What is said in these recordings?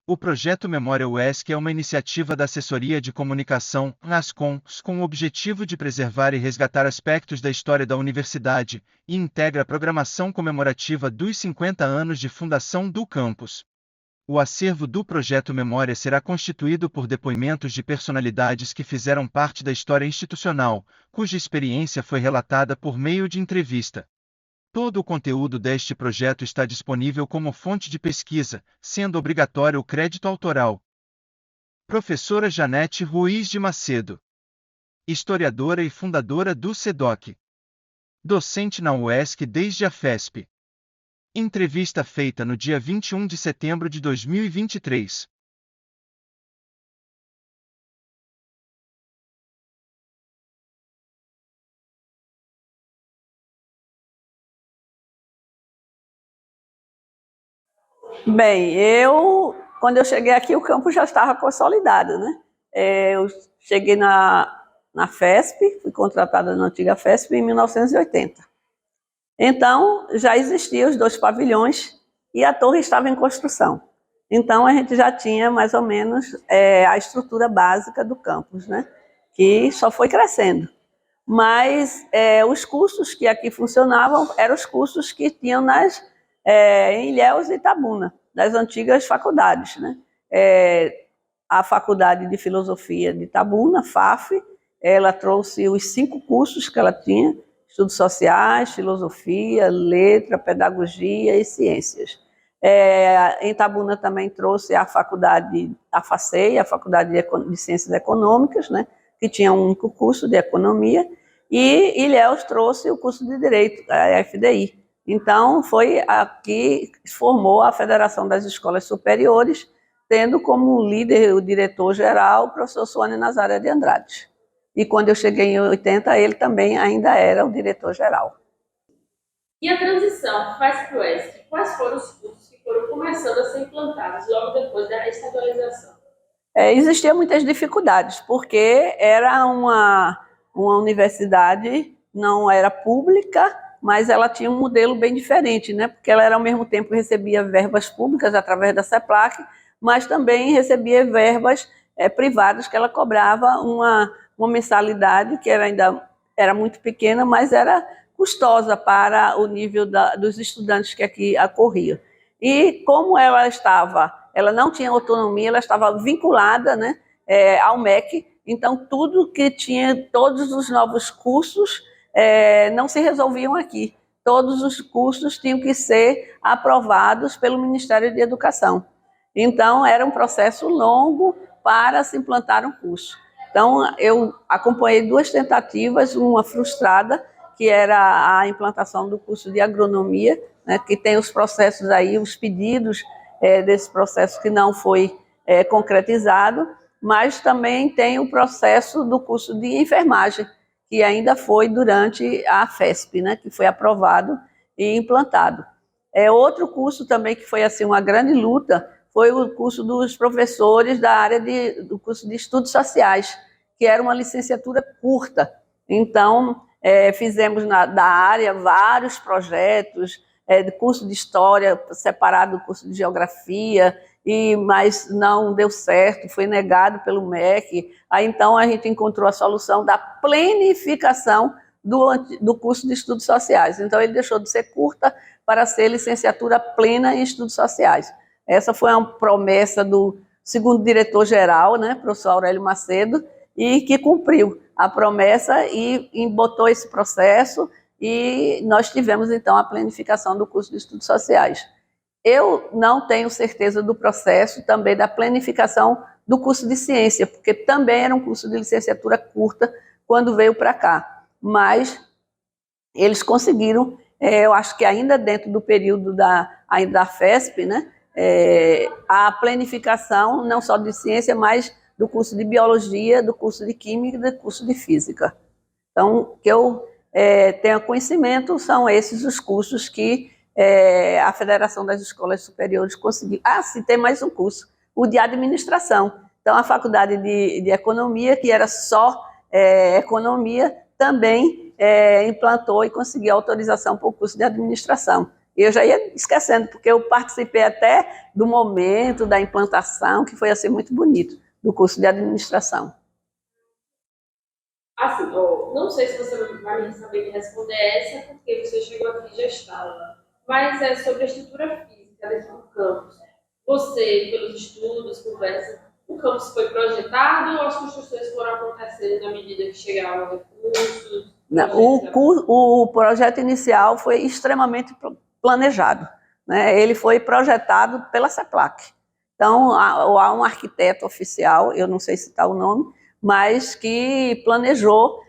O projeto Memória UESC é uma iniciativa da Assessoria de Comunicação, ASCOM, com o objetivo de preservar e resgatar aspectos da história da universidade, e integra a programação comemorativa dos 50 anos de fundação do campus. O acervo do projeto Memória será constituído por depoimentos de personalidades que fizeram parte da história institucional, cuja experiência foi relatada por meio de entrevista. Todo o conteúdo deste projeto está disponível como fonte de pesquisa, sendo obrigatório o crédito autoral. Professora Janete Ruiz de Macedo. Historiadora e fundadora do SEDOC. Docente na UESC desde a FESP. Entrevista feita no dia 21 de setembro de 2023. Bem, quando eu cheguei aqui, o campo já estava consolidado, né? Eu cheguei na FESP, fui contratada na antiga FESP em 1980. Então, já existiam os 2 pavilhões e a torre estava em construção. Então, a gente já tinha mais ou menos a estrutura básica do campus, né? Que só foi crescendo. Mas os cursos que aqui funcionavam eram os cursos que tinham em Ilhéus e Itabuna, das antigas faculdades, né? A Faculdade de Filosofia de Itabuna, FAF, ela trouxe os 5 cursos que ela tinha: Estudos Sociais, Filosofia, Letra, Pedagogia e Ciências. Em Itabuna também trouxe a Faculdade, a FACEI, a Faculdade de Ciências Econômicas, né? Que tinha um único curso de Economia, e Ilhéus trouxe o curso de Direito, a FDI. Então, foi aqui que formou a Federação das Escolas Superiores, tendo como líder o diretor-geral o professor Suane Nazário de Andrade. E quando eu cheguei em 80, ele também ainda era o diretor-geral. E a transição FASP-UESC, quais foram os cursos que foram começando a ser implantados logo depois da estadualização? Existiam muitas dificuldades, porque era uma universidade, não era pública, mas ela tinha um modelo bem diferente, né? Porque ela ao mesmo tempo recebia verbas públicas através da CEPLAC, mas também recebia verbas privadas, que ela cobrava uma mensalidade que ainda era muito pequena, mas era custosa para o nível dos estudantes que aqui ocorriam. E como ela não tinha autonomia, ela estava vinculada, né, ao MEC, então tudo que tinha, todos os novos cursos não se resolviam aqui. Todos os cursos tinham que ser aprovados pelo Ministério de Educação. Então, era um processo longo para se implantar um curso. Então, eu acompanhei 2 tentativas, uma frustrada, que era a implantação do curso de agronomia, né, que tem os processos aí, os pedidos desse processo que não foi concretizado, mas também tem o processo do curso de enfermagem, que ainda foi durante a FESP, né, que foi aprovado e implantado. Outro curso também que foi assim uma grande luta foi o curso dos professores da área do curso de Estudos Sociais, que era uma licenciatura curta. Então, fizemos da área vários projetos, de curso de História separado do curso de Geografia, mas não deu certo, foi negado pelo MEC. Aí, então, a gente encontrou a solução da plenificação do curso de Estudos Sociais. Então, ele deixou de ser curta para ser licenciatura plena em Estudos Sociais. Essa foi uma promessa do segundo diretor-geral, né, professor Aurélio Macedo, e que cumpriu a promessa e botou esse processo, e nós tivemos, então, a planificação do curso de Estudos Sociais. Eu não tenho certeza do processo também da planificação do curso de Ciência, porque também era um curso de licenciatura curta quando veio para cá, mas eles conseguiram, eu acho que ainda dentro do período ainda da FESP, né, a planificação não só de Ciência, mas do curso de Biologia, do curso de Química e do curso de Física. Então, que eu tenho conhecimento, são esses os cursos que a Federação das Escolas Superiores conseguiu. Ah, sim, tem mais um curso, o de Administração. Então, a Faculdade de Economia, que era só Economia, também implantou e conseguiu autorização para o curso de Administração. E eu já ia esquecendo, porque eu participei até do momento da implantação, que foi assim muito bonito, do curso de administração. Assim, não sei se você vai saber me responder essa, porque você chegou aqui e já estava, mas é sobre a estrutura física dentro do campus. Você, pelos estudos, conversa, o campus foi projetado ou as construções foram acontecendo na medida que chegavam recursos? O projeto inicial foi extremamente planejado, né? Ele foi projetado pela CEPLAC. Então, há um arquiteto oficial, eu não sei citar o nome, mas que planejou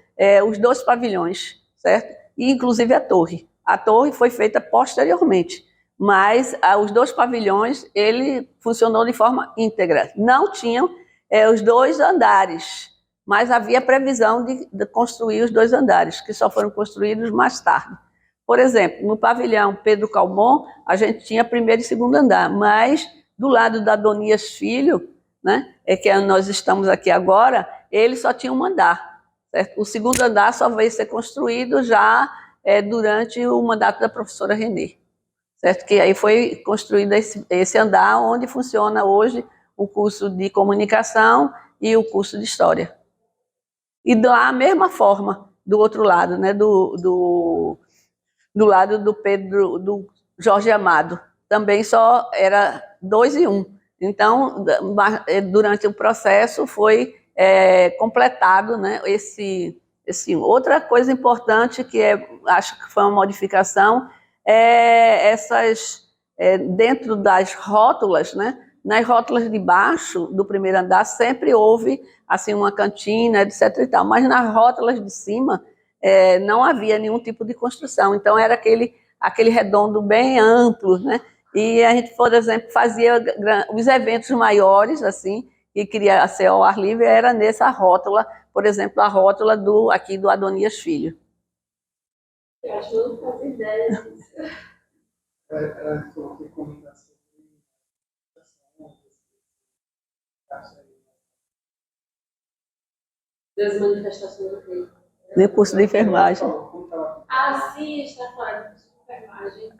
os 2 pavilhões, certo? E, inclusive, a torre. A torre foi feita posteriormente, mas os 2 pavilhões, ele funcionou de forma íntegra. Não tinham os 2 andares, mas havia previsão de construir os 2 andares, que só foram construídos mais tarde. Por exemplo, no pavilhão Pedro Calmon, a gente tinha primeiro e segundo andar, mas do lado da Adonias Filho, né, que nós estamos aqui agora, ele só tinha um andar, certo? O segundo andar só veio ser construído já durante o mandato da professora Renê, certo? Que aí foi construído esse andar onde funciona hoje o curso de comunicação e o curso de história. E da mesma forma, do outro lado, né, do lado do Jorge Amado, também só era 2 e 1. Então, durante o processo foi completado, né, outra coisa importante que acho que foi uma modificação dentro das rótulas, né, nas rótulas de baixo do primeiro andar sempre houve assim uma cantina, etc. e tal, mas nas rótulas de cima não havia nenhum tipo de construção, então era aquele redondo bem amplo, né? E a gente, por exemplo, fazia os eventos maiores, assim, que queria ser ao ar livre, era nessa rótula, por exemplo, a rótula aqui do Adonias Filho. Eu acho que eu não faço ideia disso. Das manifestações do tempo. No curso de enfermagem. Ah, sim, está falando do curso de enfermagem.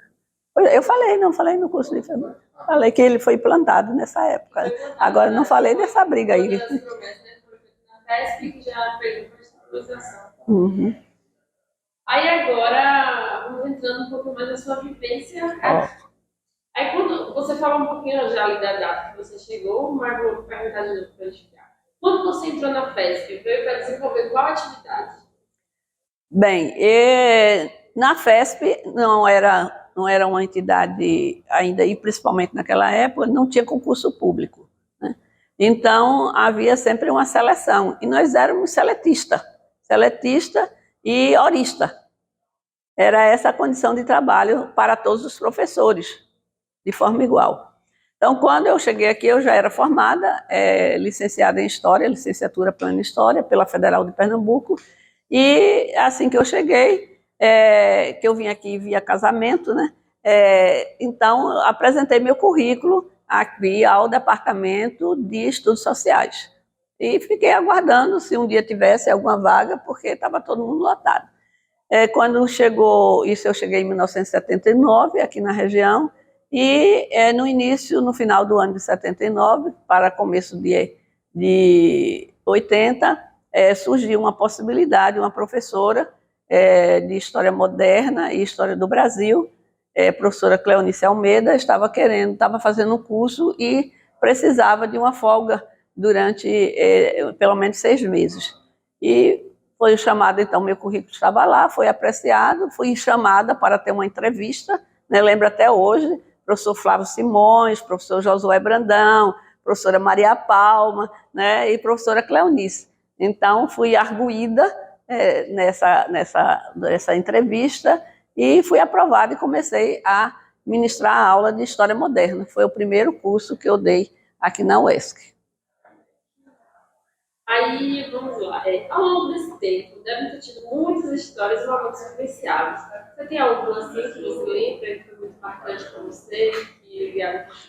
Eu falei, não falei no curso de enfermagem. Falei que ele foi plantado nessa época. Agora não falei dessa briga aí. Na FESP, que já pegou para a estabilização. Uhum. Aí agora, vamos entrando um pouco mais na sua vivência. Aí quando você fala um pouquinho já ali da data que você chegou, mas vou perguntar de novo para explicar. Quando você entrou na FESP, veio para desenvolver qual atividade? Bem, na FESP não era uma entidade ainda, e principalmente naquela época, não tinha concurso público, né? Então, havia sempre uma seleção, e nós éramos seletista e horista. Era essa a condição de trabalho para todos os professores, de forma igual. Então, quando eu cheguei aqui, eu já era formada, licenciada em História, licenciatura plena em História, pela Federal de Pernambuco, e assim que eu cheguei, que eu vim aqui via casamento, né? Então, apresentei meu currículo aqui ao Departamento de Estudos Sociais. E fiquei aguardando se um dia tivesse alguma vaga, porque estava todo mundo lotado. Quando chegou, isso eu cheguei em 1979, aqui na região, e no final do ano de 79, para começo de 80, surgiu uma possibilidade, uma professora de História Moderna e História do Brasil, professora Cleonice Almeida, estava fazendo um curso e precisava de uma folga durante pelo menos 6 meses. E foi chamada, então, meu currículo estava lá, foi apreciado, fui chamada para ter uma entrevista, né, lembro até hoje, professor Flávio Simões, professor Josué Brandão, professora Maria Palma, né, e professora Cleonice. Então, fui arguída nessa entrevista e fui aprovada e comecei a ministrar a aula de História Moderna. Foi o primeiro curso que eu dei aqui na UESC. Aí, vamos lá. Ao longo desse tempo, devem ter tido muitas histórias e momentos vivenciados. Você tem alguma assim que você lembra que foi muito marcante para você?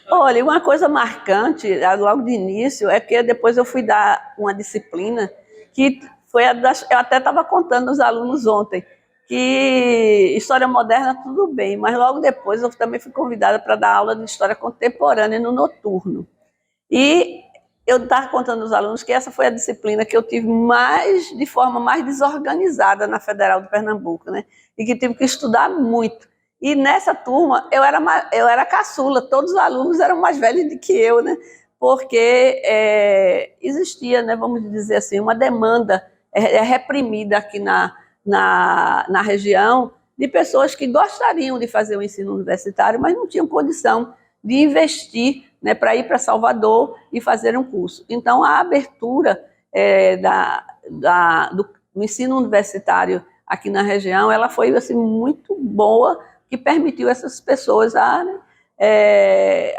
Olha, uma coisa marcante, logo de início, é que depois eu fui dar uma disciplina que foi eu até estava contando aos alunos ontem, que história moderna tudo bem, mas logo depois eu também fui convidada para dar aula de história contemporânea no noturno. E eu estava contando aos alunos que essa foi a disciplina que eu tive de forma mais desorganizada na Federal de Pernambuco, né? E que tive que estudar muito. E nessa turma eu era caçula, todos os alunos eram mais velhos do que eu, né? Porque existia, né, vamos dizer assim, uma demanda reprimida aqui na região de pessoas que gostariam de fazer o ensino universitário, mas não tinham condição de investir, né, para ir para Salvador e fazer um curso. Então, a abertura do ensino universitário aqui na região, ela foi assim, muito boa, que permitiu essas pessoas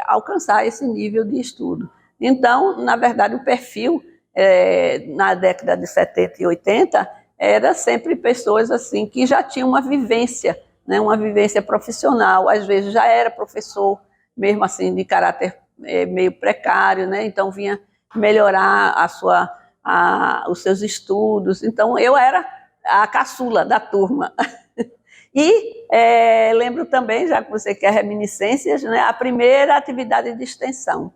alcançar esse nível de estudo. Então, na verdade, o perfil na década de 70 e 80 era sempre pessoas assim que já tinham uma vivência, né, uma vivência profissional, às vezes já era professor, mesmo assim de caráter meio precário, né? Então vinha melhorar os seus estudos. Então eu era a caçula da turma. E lembro também, já que você quer reminiscências, né, a primeira atividade de extensão,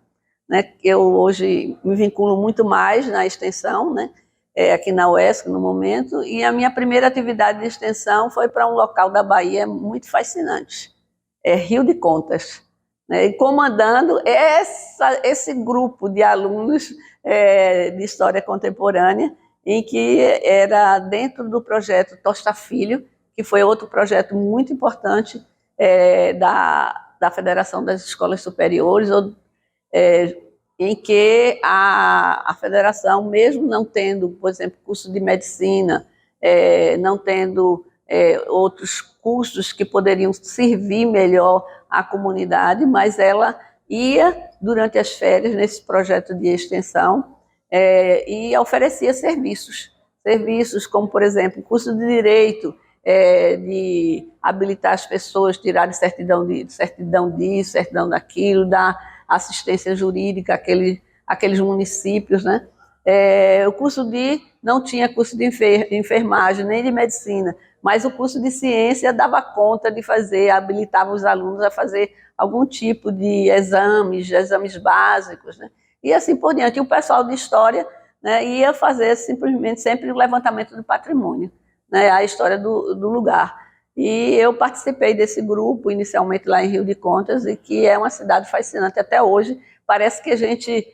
né? Eu hoje me vinculo muito mais na extensão, né? Aqui na UESC no momento, e a minha primeira atividade de extensão foi para um local da Bahia muito fascinante, Rio de Contas, né? E comandando esse grupo de alunos de História Contemporânea, em que era dentro do projeto Tosta Filho, que foi outro projeto muito importante da Federação das Escolas Superiores, em que a federação, mesmo não tendo, por exemplo, curso de medicina, não tendo outros cursos que poderiam servir melhor à comunidade, mas ela ia, durante as férias, nesse projeto de extensão, e oferecia serviços como, por exemplo, curso de Direito, de habilitar as pessoas, tirar certidão disso, certidão daquilo, dar assistência jurídica àqueles municípios, né? Não tinha curso de enfermagem, nem de medicina, mas o curso de ciência dava conta de habilitava os alunos a fazer algum tipo de exames básicos, né? E assim por diante. E o pessoal de história, né, ia fazer simplesmente sempre o levantamento do patrimônio, né, a história do lugar. E eu participei desse grupo, inicialmente lá em Rio de Contas, e que é uma cidade fascinante até hoje. Parece que a gente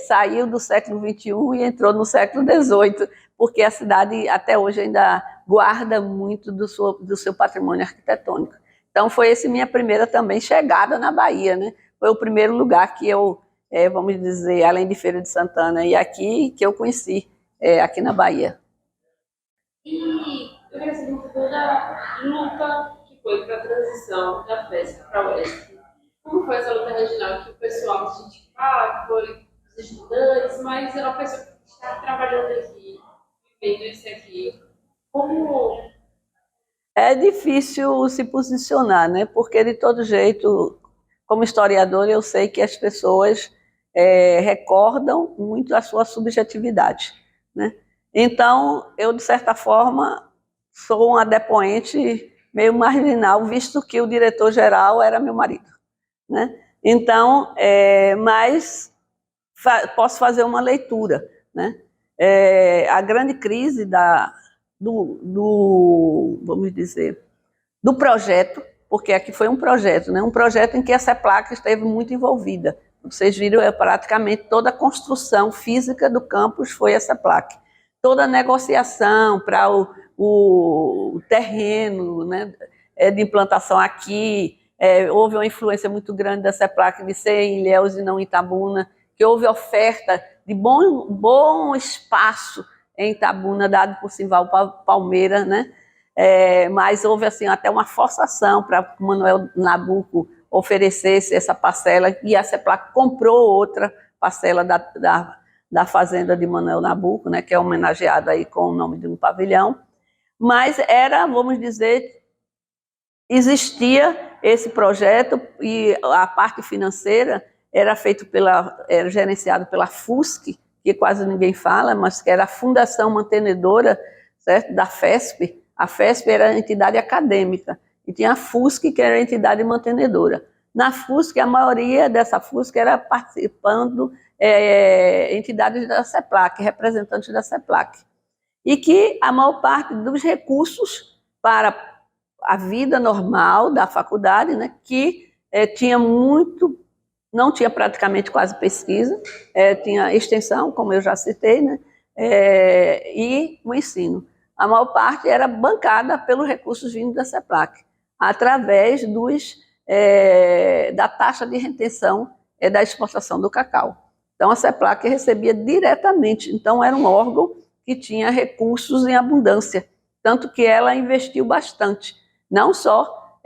saiu do século XXI e entrou no século XVIII, porque a cidade até hoje ainda guarda muito do seu patrimônio arquitetônico. Então foi essa minha primeira também chegada na Bahia, né? Foi o primeiro lugar que eu, vamos dizer, além de Feira de Santana e aqui, que eu conheci aqui na Bahia. E eu queria saber um pouco da luta que foi para a transição da FESP para a UESC. Como foi essa luta regional que o pessoal, a gente fala, que foi os estudantes, mas era uma pessoa que está trabalhando aqui, vivendo isso aqui. Como... É difícil se posicionar, né? Porque, de todo jeito, como historiador, eu sei que as pessoas recordam muito a sua subjetividade, né? Então, eu, de certa forma, sou uma depoente meio marginal, visto que o diretor-geral era meu marido, né? Então, mas posso fazer uma leitura, né? A grande crise vamos dizer, do projeto, porque aqui foi um projeto, né? Um projeto em que a CEPLAC esteve muito envolvida. Vocês viram, praticamente toda a construção física do campus foi a CEPLAC. Toda a negociação para o terreno, né, de implantação aqui, houve uma influência muito grande da CEPLAC de ser em Ilhéus e não em Itabuna, que houve oferta de bom espaço em Itabuna, dado por Simval Palmeira, né? Mas houve assim, até uma forçação para o Manuel Nabuco oferecesse essa parcela, e a CEPLAC comprou outra parcela da fazenda de Manuel Nabuco, né, que é homenageada aí com o nome de um pavilhão. Mas vamos dizer, existia esse projeto e a parte financeira era gerenciado pela FUSC, que quase ninguém fala, mas que era a Fundação Mantenedora, certo, da FESP, A FESP era a entidade acadêmica e tinha a FUSC, que era a entidade mantenedora. Na FUSC, a maioria dessa FUSC era participando entidades da CEPLAC, representantes da CEPLAC. E que a maior parte dos recursos para a vida normal da faculdade, né, que não tinha praticamente quase pesquisa, tinha extensão, como eu já citei, né, e o ensino. A maior parte era bancada pelos recursos vindos da CEPLAC, através da taxa de retenção da exportação do cacau. Então, a CEPLAC recebia diretamente, então era um órgão que tinha recursos em abundância, tanto que ela investiu bastante, não só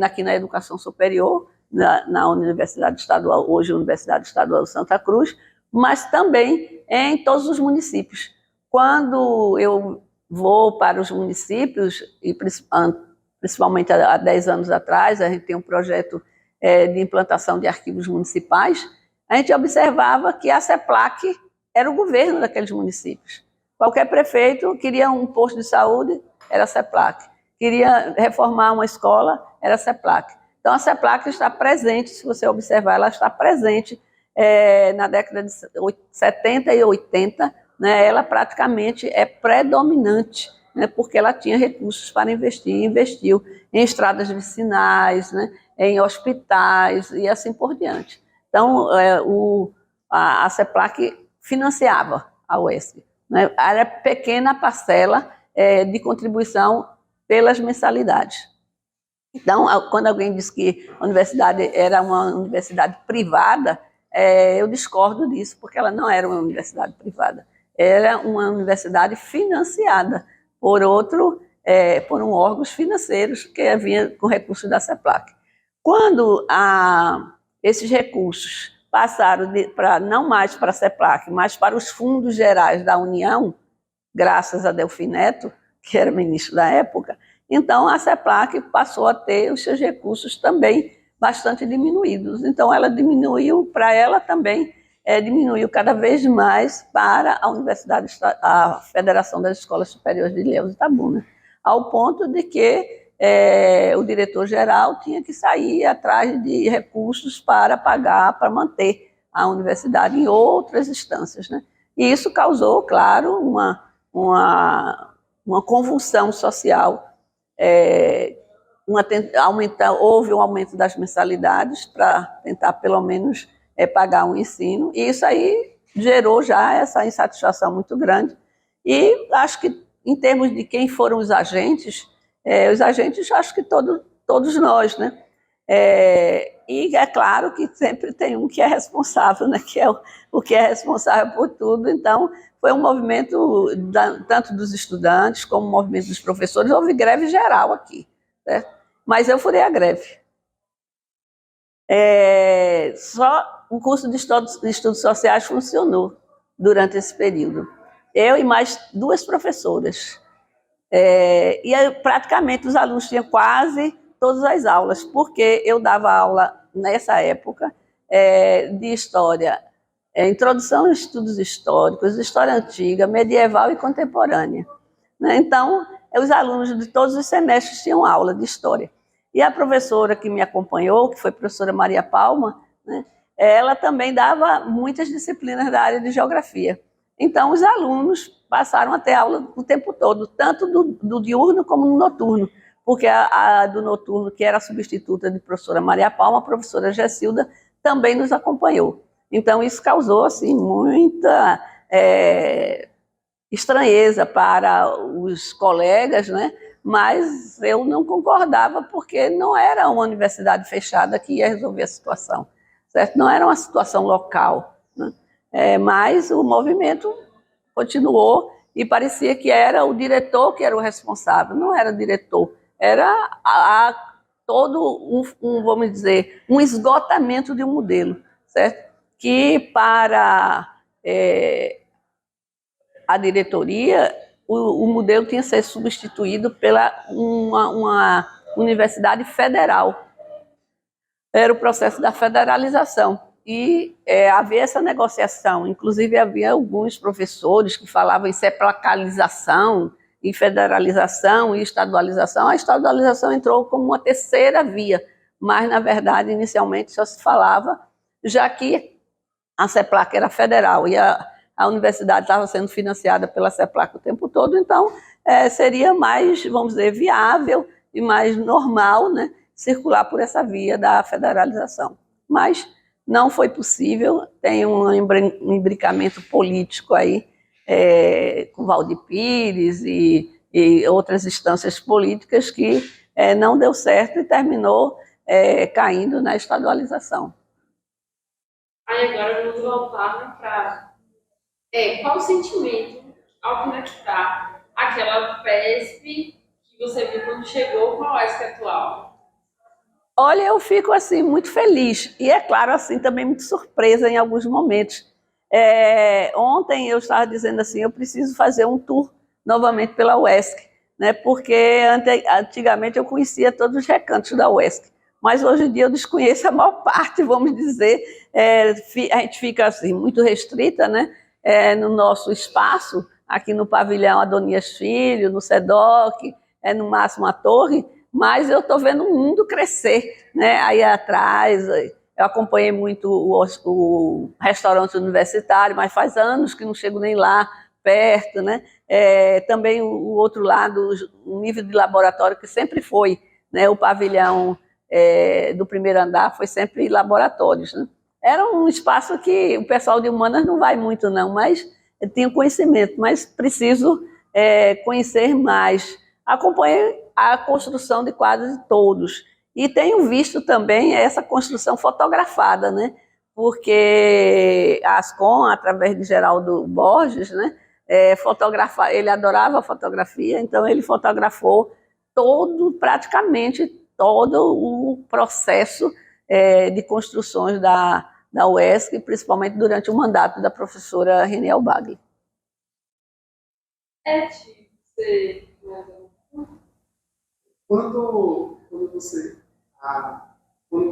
aqui na educação superior, na Universidade Estadual, hoje Universidade Estadual de Santa Cruz, mas também em todos os municípios. Quando eu vou para os municípios, e principalmente há 10 anos atrás, a gente tem um projeto de implantação de arquivos municipais, a gente observava que a CEPLAC era o governo daqueles municípios. Qualquer prefeito queria um posto de saúde, era a CEPLAC. Queria reformar uma escola, era a CEPLAC. Então, a CEPLAC está presente, se você observar, ela está presente na década de 70 e 80, né, ela praticamente é predominante, né, porque ela tinha recursos para investir, investiu em estradas vicinais, né, em hospitais e assim por diante. Então, a CEPLAC financiava a UESC, né, era pequena parcela de contribuição pelas mensalidades. Então, quando alguém diz que a universidade era uma universidade privada, eu discordo disso, porque ela não era uma universidade privada. Era uma universidade financiada por órgãos financeiros que vinha com recursos da CEPLAC. Quando esses recursos passaram não mais para a CEPLAC, mas para os fundos gerais da União, graças a Delfim Neto, que era ministro da época, então a CEPLAC passou a ter os seus recursos também bastante diminuídos. Então ela diminuiu, para ela também, diminuiu cada vez mais para a Federação das Escolas Superiores de Ilhéus e Itabuna, ao ponto de que o diretor-geral tinha que sair atrás de recursos para pagar, para manter a universidade em outras instâncias, né? E isso causou, claro, uma convulsão social. Houve um aumento das mensalidades para tentar, pelo menos, pagar um ensino, e isso aí gerou já essa insatisfação muito grande. E acho que, em termos de quem foram os agentes acho que todos nós, né? E é claro que sempre tem um que é responsável, né? Que é o que é responsável por tudo. Então, foi um movimento tanto dos estudantes como um movimento dos professores. Houve greve geral aqui, certo? Mas eu furei a greve. Só o curso de estudos sociais funcionou durante esse período. Eu e mais 2 professoras. E aí, praticamente os alunos tinham quase todas as aulas, porque eu dava aula nessa época de história, introdução a estudos históricos, história antiga, medieval e contemporânea, né? Então, os alunos de todos os semestres tinham aula de história. E a professora que me acompanhou, que foi a professora Maria Palma, né, ela também dava muitas disciplinas da área de geografia. Então, os alunos passaram a ter aula o tempo todo, tanto do diurno como no noturno, porque a do noturno, que era a substituta de professora Maria Palma, a professora Gessilda, também nos acompanhou. Então, isso causou assim, muita estranheza para os colegas, né? Mas eu não concordava, porque não era uma universidade fechada que ia resolver a situação, certo? Não era uma situação local, né? Mas o movimento continuou e parecia que era o diretor que era o responsável. Não era o diretor, era todo vamos dizer, um esgotamento de um modelo, certo? Que para a diretoria, o modelo tinha que ser substituído pela uma universidade federal. Era o processo da federalização. E havia essa negociação. Inclusive, havia alguns professores que falavam em seplacalização, e federalização e estadualização, a estadualização entrou como uma terceira via, mas, na verdade, inicialmente só se falava, já que a CEPLAC era federal e a universidade estava sendo financiada pela CEPLAC o tempo todo, então seria mais, vamos dizer, viável e mais normal, né, circular por essa via da federalização. Mas não foi possível, tem um imbricamento político aí, com Valdir Pires e outras instâncias políticas que não deu certo e terminou caindo na estadualização. Aí agora vamos voltar para qual o sentimento ao conectar aquela PESP que você viu quando chegou com a UESC atual? Olha, eu fico assim muito feliz e, é claro, assim também muito surpresa em alguns momentos. Ontem eu estava dizendo assim, eu preciso fazer um tour novamente pela UESC, né? Porque antigamente eu conhecia todos os recantos da UESC, mas hoje em dia eu desconheço a maior parte, vamos dizer. A gente fica assim muito restrita, né? No nosso espaço, aqui no pavilhão Adonias Filho, no SEDOC, no máximo a torre, mas eu estou vendo o mundo crescer, né? Aí atrás, eu acompanhei muito o restaurante universitário, mas faz anos que não chego nem lá perto, né? Também o outro lado, o nível de laboratório que sempre foi, né? O pavilhão do primeiro andar foi sempre laboratórios, né? Era um espaço que o pessoal de humanas não vai muito não, mas eu tenho conhecimento, mas preciso conhecer mais. Acompanhei a construção de quadros de todos. E tenho visto também essa construção fotografada, né? Porque a Ascom, através de Geraldo Borges, né? Ele adorava a fotografia, então ele fotografou praticamente todo o processo de construções da UESC, principalmente durante o mandato da professora Reniel Bagli. Quando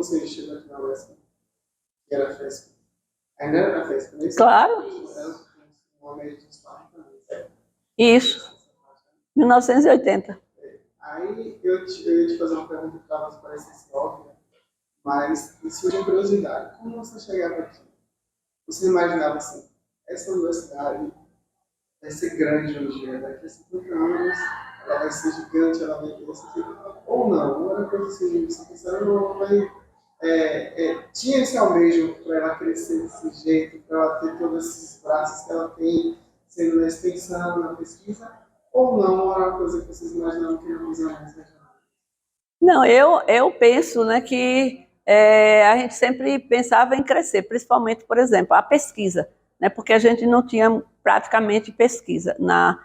você chegou aqui na UESC, que era a FESP, ainda era a FESP, não é isso? Claro. Era uma média de uns 40 anos, certo? Isso, 1980. Aí eu ia te fazer uma pergunta que talvez parecesse óbvia, mas isso foi uma curiosidade. Como você chegava aqui? Você imaginava assim, essa universidade vai ser grande um dia, daqui a 50 anos, ela vai ser gigante, ela vai crescer, ou não, era coisa assim, você pensava, não, ela vai... tinha esse almejo para ela crescer desse jeito, para ela ter todos esses braços que ela tem, sendo na extensão, na pesquisa, ou não, era uma coisa que vocês imaginavam que era uma visão mais regional? Não, eu penso, né, que a gente sempre pensava em crescer, principalmente, por exemplo, a pesquisa, né, porque a gente não tinha praticamente pesquisa na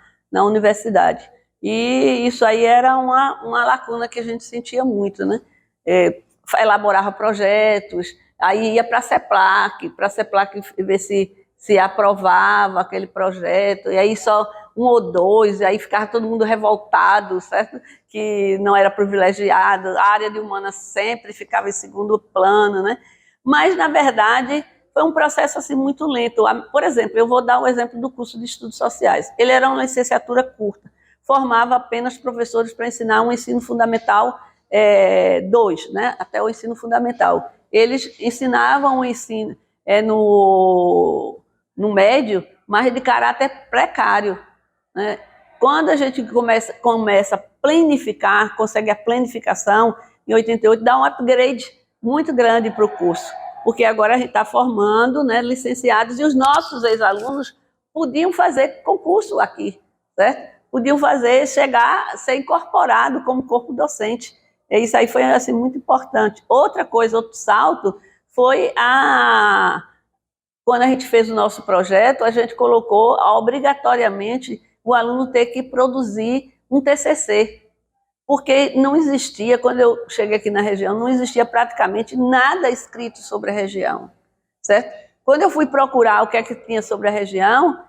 universidade. E isso aí era uma lacuna que a gente sentia muito, né? Elaborava projetos, aí ia para a CEPLAC ver se aprovava aquele projeto, e aí só um ou dois, e aí ficava todo mundo revoltado, certo? Que não era privilegiado, a área de humanas sempre ficava em segundo plano, né? Mas, na verdade, foi um processo assim, muito lento. Por exemplo, eu vou dar um exemplo do curso de Estudos Sociais. Ele era uma licenciatura curta, formava apenas professores para ensinar um ensino fundamental 2, né? Até o ensino fundamental. Eles ensinavam o ensino no médio, mas de caráter precário, né? Quando a gente começa a planificar, consegue a planificação, em 88 dá um upgrade muito grande para o curso, porque agora a gente está formando, né, licenciados, e os nossos ex-alunos podiam fazer concurso aqui, certo? Podiam ser incorporado como corpo docente. E isso aí foi assim, muito importante. Outra coisa, outro salto, foi quando a gente fez o nosso projeto, a gente colocou obrigatoriamente o aluno ter que produzir um TCC, porque não existia, quando eu cheguei aqui na região, não existia praticamente nada escrito sobre a região, certo? Quando eu fui procurar o que é que tinha sobre a região,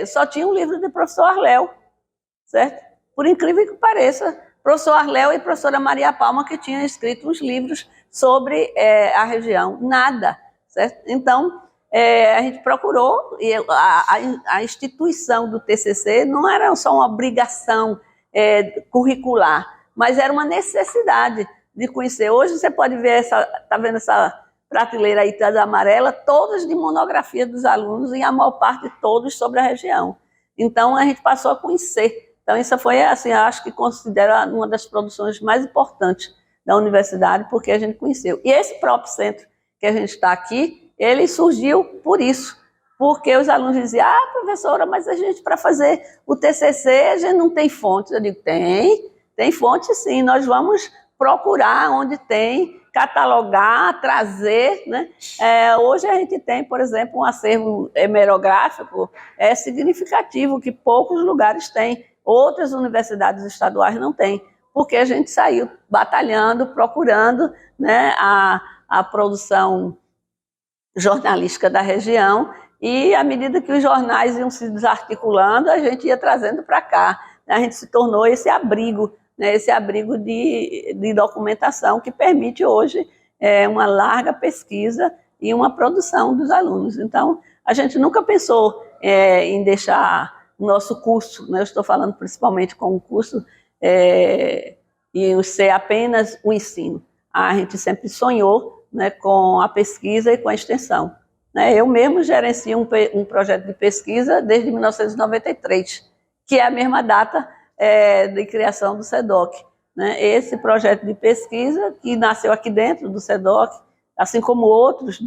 só tinha um livro do professor Arléu, certo? Por incrível que pareça, professor Arléu e professora Maria Palma que tinham escrito uns livros sobre a região, nada, certo? Então, a gente procurou, e a instituição do TCC não era só uma obrigação curricular, mas era uma necessidade de conhecer. Hoje você pode ver, está vendo essa prateleira aí toda amarela, todas de monografia dos alunos, e a maior parte todos sobre a região. Então, a gente passou a conhecer. Então, isso foi, assim, acho que considero uma das produções mais importantes da universidade, porque a gente conheceu. E esse próprio centro que a gente está aqui, ele surgiu por isso, porque os alunos diziam, professora, mas a gente, para fazer o TCC, a gente não tem fontes. Eu digo, tem fonte sim, nós vamos procurar onde tem, catalogar, trazer, né? Hoje a gente tem, por exemplo, um acervo hemerográfico significativo, que poucos lugares têm, outras universidades estaduais não têm, porque a gente saiu batalhando, procurando, né, a produção jornalística da região, e à medida que os jornais iam se desarticulando, a gente ia trazendo para cá. A gente se tornou esse abrigo, né, esse abrigo de documentação que permite hoje uma larga pesquisa e uma produção dos alunos. Então, a gente nunca pensou em deixar o nosso curso, né, eu estou falando principalmente com o curso, e ser apenas o ensino. A gente sempre sonhou, né, com a pesquisa e com a extensão. Eu mesmo gerencio um projeto de pesquisa desde 1993, que é a mesma data de criação do SEDOC. Esse projeto de pesquisa, que nasceu aqui dentro do SEDOC, assim como outros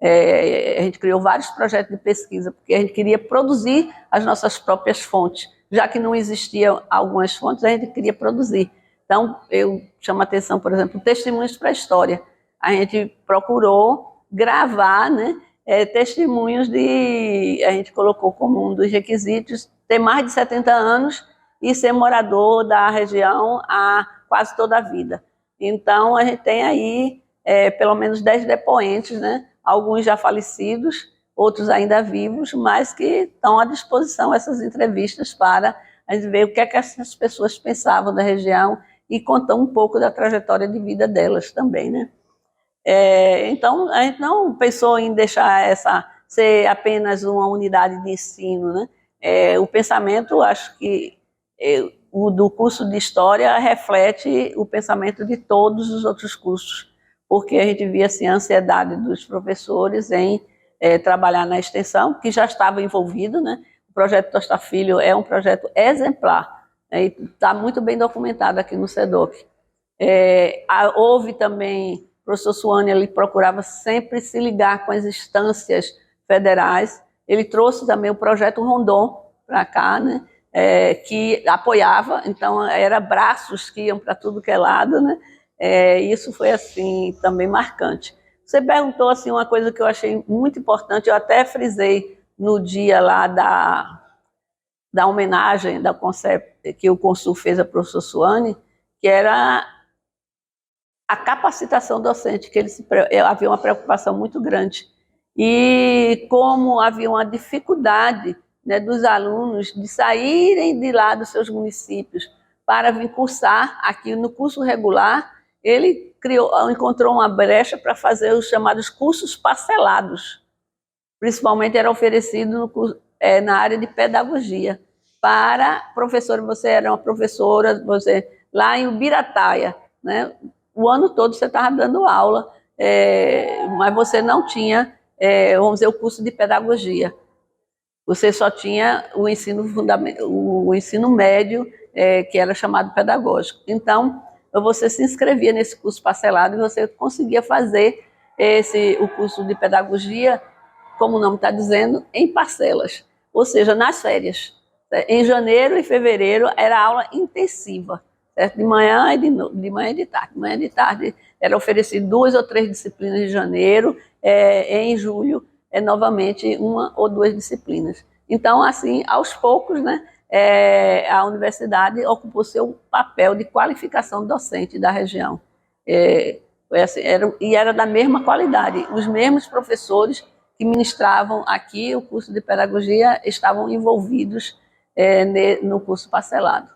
a gente criou vários projetos de pesquisa, porque a gente queria produzir as nossas próprias fontes. Já que não existiam algumas fontes, a gente queria produzir. Então, eu chamo a atenção, por exemplo, testemunhos para a história. A gente procurou gravar, né, testemunhos a gente colocou como um dos requisitos ter mais de 70 anos e ser morador da região há quase toda a vida. Então, a gente tem aí pelo menos 10 depoentes, né, alguns já falecidos, outros ainda vivos, mas que estão à disposição essas entrevistas para a gente ver o que é que essas pessoas pensavam da região e contar um pouco da trajetória de vida delas também, né? Então, a gente não pensou em deixar ser apenas uma unidade de ensino, né? O pensamento, acho que o do curso de História reflete o pensamento de todos os outros cursos, porque a gente via assim, a ansiedade dos professores em trabalhar na extensão, que já estava envolvido, né? O projeto Tosta Filho é um projeto exemplar, e está muito bem documentado aqui no SEDOC. Houve também, o professor Suane, ele procurava sempre se ligar com as instâncias federais. Ele trouxe também o projeto Rondon para cá, né? Que apoiava, então era braços que iam para tudo que é lado, né? Isso foi assim também marcante. Você perguntou assim uma coisa que eu achei muito importante, eu até frisei no dia lá da homenagem que o Consul fez à professora Suane, que era a capacitação docente, que havia uma preocupação muito grande. E como havia uma dificuldade, né, dos alunos de saírem de lá dos seus municípios para vir cursar aqui no curso regular, ele encontrou uma brecha para fazer os chamados cursos parcelados. Principalmente era oferecido na área de pedagogia. Para professora, você era uma professora, você lá em Ubirataia, né? O ano todo você estava dando aula, mas você não tinha, vamos dizer, o curso de pedagogia. Você só tinha o ensino médio, que era chamado pedagógico. Então, você se inscrevia nesse curso parcelado e você conseguia fazer o curso de pedagogia, como o nome está dizendo, em parcelas, ou seja, nas férias. Em janeiro e fevereiro era aula intensiva, certo? De manhã de manhã e de tarde. De manhã e de tarde era oferecido 2 ou 3 disciplinas em janeiro, em julho novamente 1 ou 2 disciplinas. Então, assim, aos poucos, né, a universidade ocupou seu papel de qualificação docente da região. Foi assim, era da mesma qualidade. Os mesmos professores que ministravam aqui o curso de pedagogia estavam envolvidos no curso parcelado.